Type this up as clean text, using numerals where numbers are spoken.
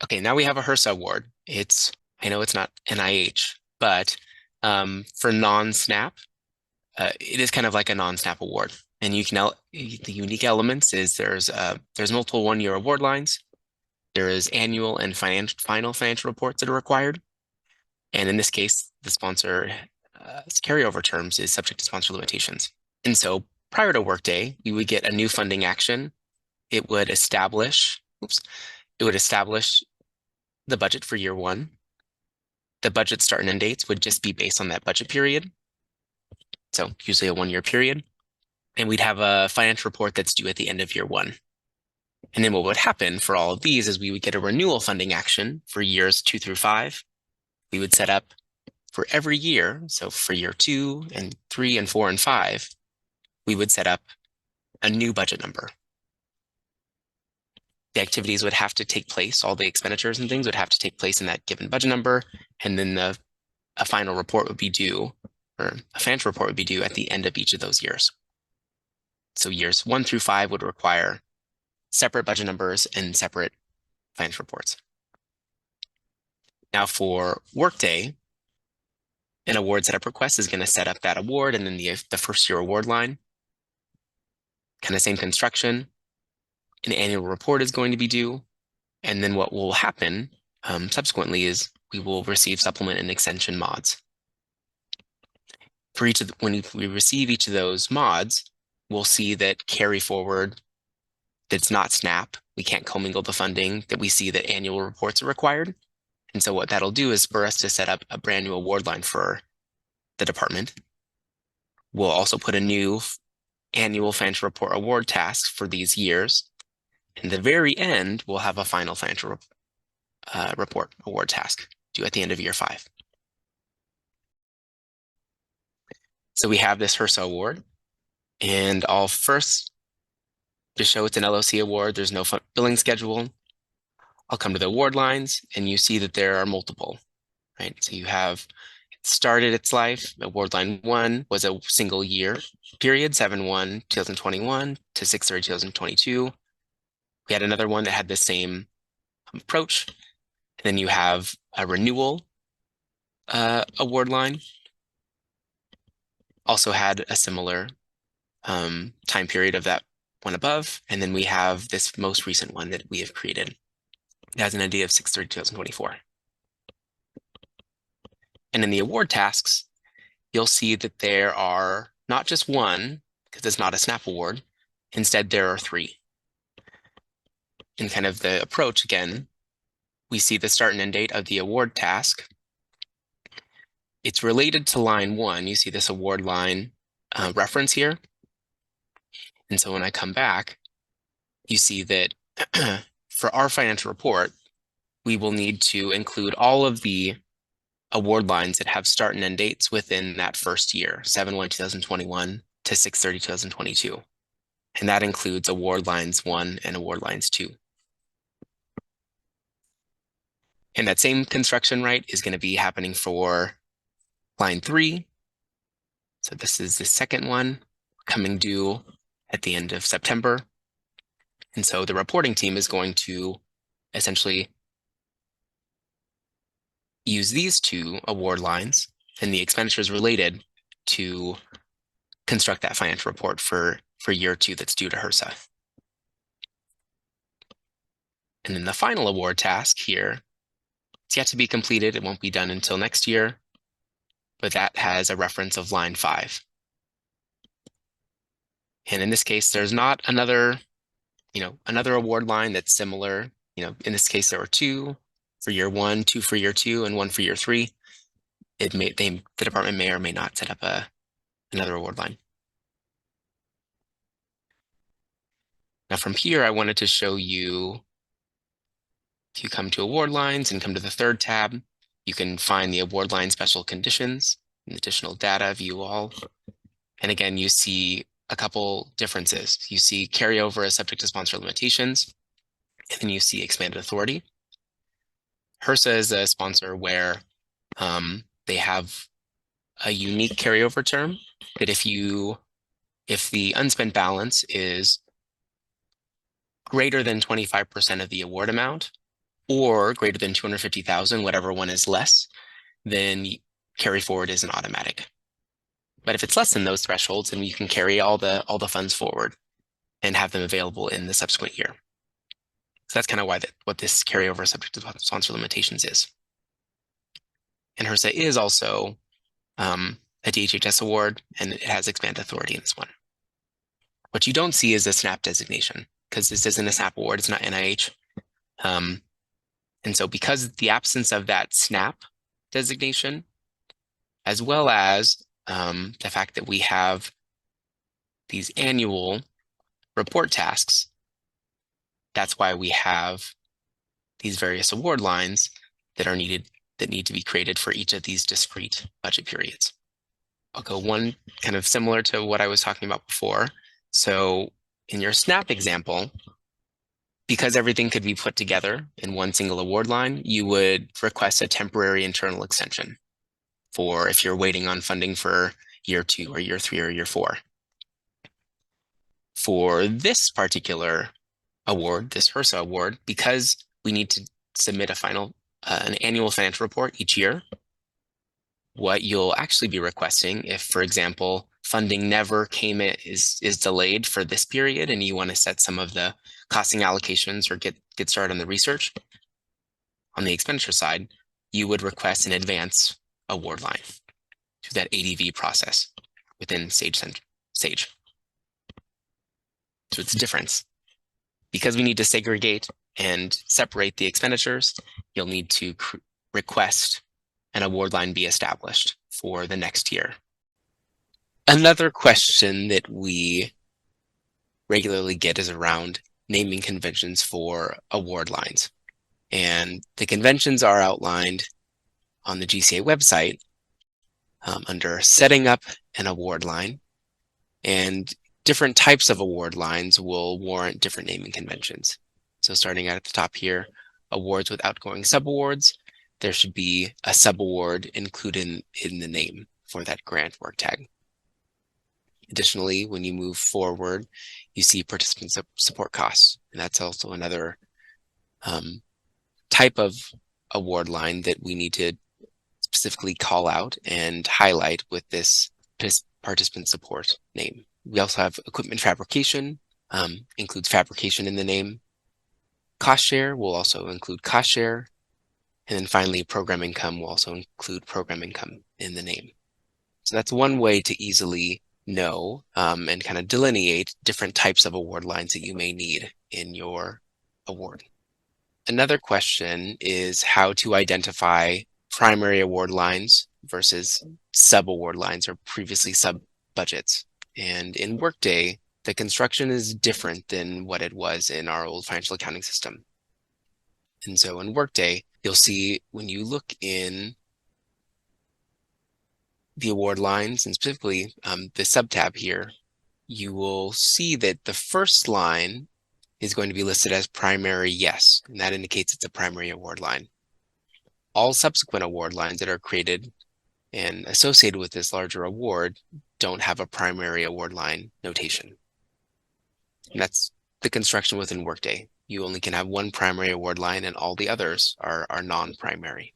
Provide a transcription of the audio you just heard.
Okay, now we have a HRSA award. I know it's not NIH, but for non-SNAP, it is kind of like a non-SNAP award. And the unique elements is there's multiple one-year award lines. There is annual and final financial reports that are required. And in this case, the sponsor carryover terms is subject to sponsor limitations. And so prior to Workday, we would get a new funding action. It would establish, it would establish the budget for year one. The budget start and end dates would just be based on that budget period. So usually a 1 year period. And we'd have a financial report that's due at the end of year one. And then what would happen for all of these is we would get a renewal funding action for years 2 through 5. We would set up for every year. So for year 2 and 3 and 4 and 5, we would set up a new budget number. The activities would have to take place, all the expenditures and things would have to take place in that given budget number. And then a final report would be due, or a financial report would be due at the end of each of those years. So years 1 through 5 would require separate budget numbers and separate financial reports. Now for Workday, an award setup request is going to set up that award and then the first year award line. Kind of same construction. An annual report is going to be due. And then what will happen subsequently is we will receive supplement and extension mods. For when we receive each of those mods, we'll see that carry forward that's not SNAP. We can't commingle the funding, that we see that annual reports are required. And so what that'll do is for us to set up a brand new award line for the department. We'll also put a new annual financial report award task for these years. In the very end, we'll have a final financial report award task due at the end of year 5. So we have this HRSA award, and I'll first just show it's an LOC award. There's no billing schedule. I'll come to the award lines, and you see that there are multiple, right? So you have started its life. Award line 1 was a single year period, 7/1/2021 to 6/30/2022. We had another one that had the same approach. And then you have a renewal award line. Also had a similar time period of that one above. And then we have this most recent one that we have created. It has an idea of 6/30/2024. And in the award tasks, you'll see that there are not just one, because it's not a SNAP award. Instead, there are 3. In kind of the approach, again, we see the start and end date of the award task. It's related to line 1. You see this award line reference here. And so when I come back, you see that for our financial report, we will need to include all of the award lines that have start and end dates within that first year, 7/1/2021 to 6/30/2022. And that includes award lines 1 and award lines 2. And that same construction, right, is going to be happening for line 3. So this is the second one coming due at the end of September. And so the reporting team is going to essentially use these 2 award lines and the expenditures related to construct that financial report for year 2 that's due to HRSA. And then the final award task here, it's yet to be completed. It won't be done until next year, but that has a reference of line 5. And in this case, there's not another award line that's similar. In this case, there were 2 for year 1, 2 for year 2, and 1 for year 3. The department may or may not set up another award line. Now from here, I wanted to show you, if you come to award lines and come to the 3rd tab, you can find the award line special conditions and additional data, view all. And again, you see a couple differences. You see carryover as subject to sponsor limitations, and then you see expanded authority. HRSA is a sponsor where they have a unique carryover term that if the unspent balance is greater than 25% of the award amount, or greater than 250,000, whatever one is less, then carry forward is an automatic. But if it's less than those thresholds, then you can carry all the funds forward and have them available in the subsequent year. So that's kind of why what this carryover subject to sponsor limitations is. And HRSA is also a DHHS award, and it has expanded authority in this one. What you don't see is a SNAP designation, because this isn't a SNAP award, it's not NIH. And so because the absence of that SNAP designation, as well as the fact that we have these annual report tasks, that's why we have these various award lines that are needed, that need to be created for each of these discrete budget periods. I'll go one kind of similar to what I was talking about before. So in your SNAP example, because everything could be put together in one single award line, you would request a temporary internal extension for if you're waiting on funding for year 2 or year 3 or year 4. For this particular award, this HRSA award, because we need to submit an annual financial report each year, what you'll actually be requesting if, for example, funding never came in, is delayed for this period and you want to set some of the costing allocations or get started on the research on the expenditure side, you would request an advance award line through that ADV process within Sage. So it's a difference. Because we need to segregate and separate the expenditures, you'll need to request an award line be established for the next year. Another question that we regularly get is around naming conventions for award lines. And the conventions are outlined on the GCA website under setting up an award line. And different types of award lines will warrant different naming conventions. So starting at the top here, awards with outgoing subawards, there should be a subaward included in the name for that grant work tag. Additionally, when you move forward, you see participant support costs, and that's also another type of award line that we need to specifically call out and highlight with this participant support name. We also have equipment fabrication, includes fabrication in the name. Cost share will also include cost share. And then finally, program income will also include program income in the name. So that's one way to easily know and kind of delineate different types of award lines that you may need in your award. Another question is how to identify primary award lines versus sub-award lines or previously sub-budgets. And in Workday, the construction is different than what it was in our old financial accounting system. And so in Workday, you'll see when you look in the award lines and specifically the sub-tab here, you will see that the first line is going to be listed as primary yes, and that indicates it's a primary award line. All subsequent award lines that are created and associated with this larger award don't have a primary award line notation. And that's the construction within Workday. You only can have one primary award line and all the others are non-primary.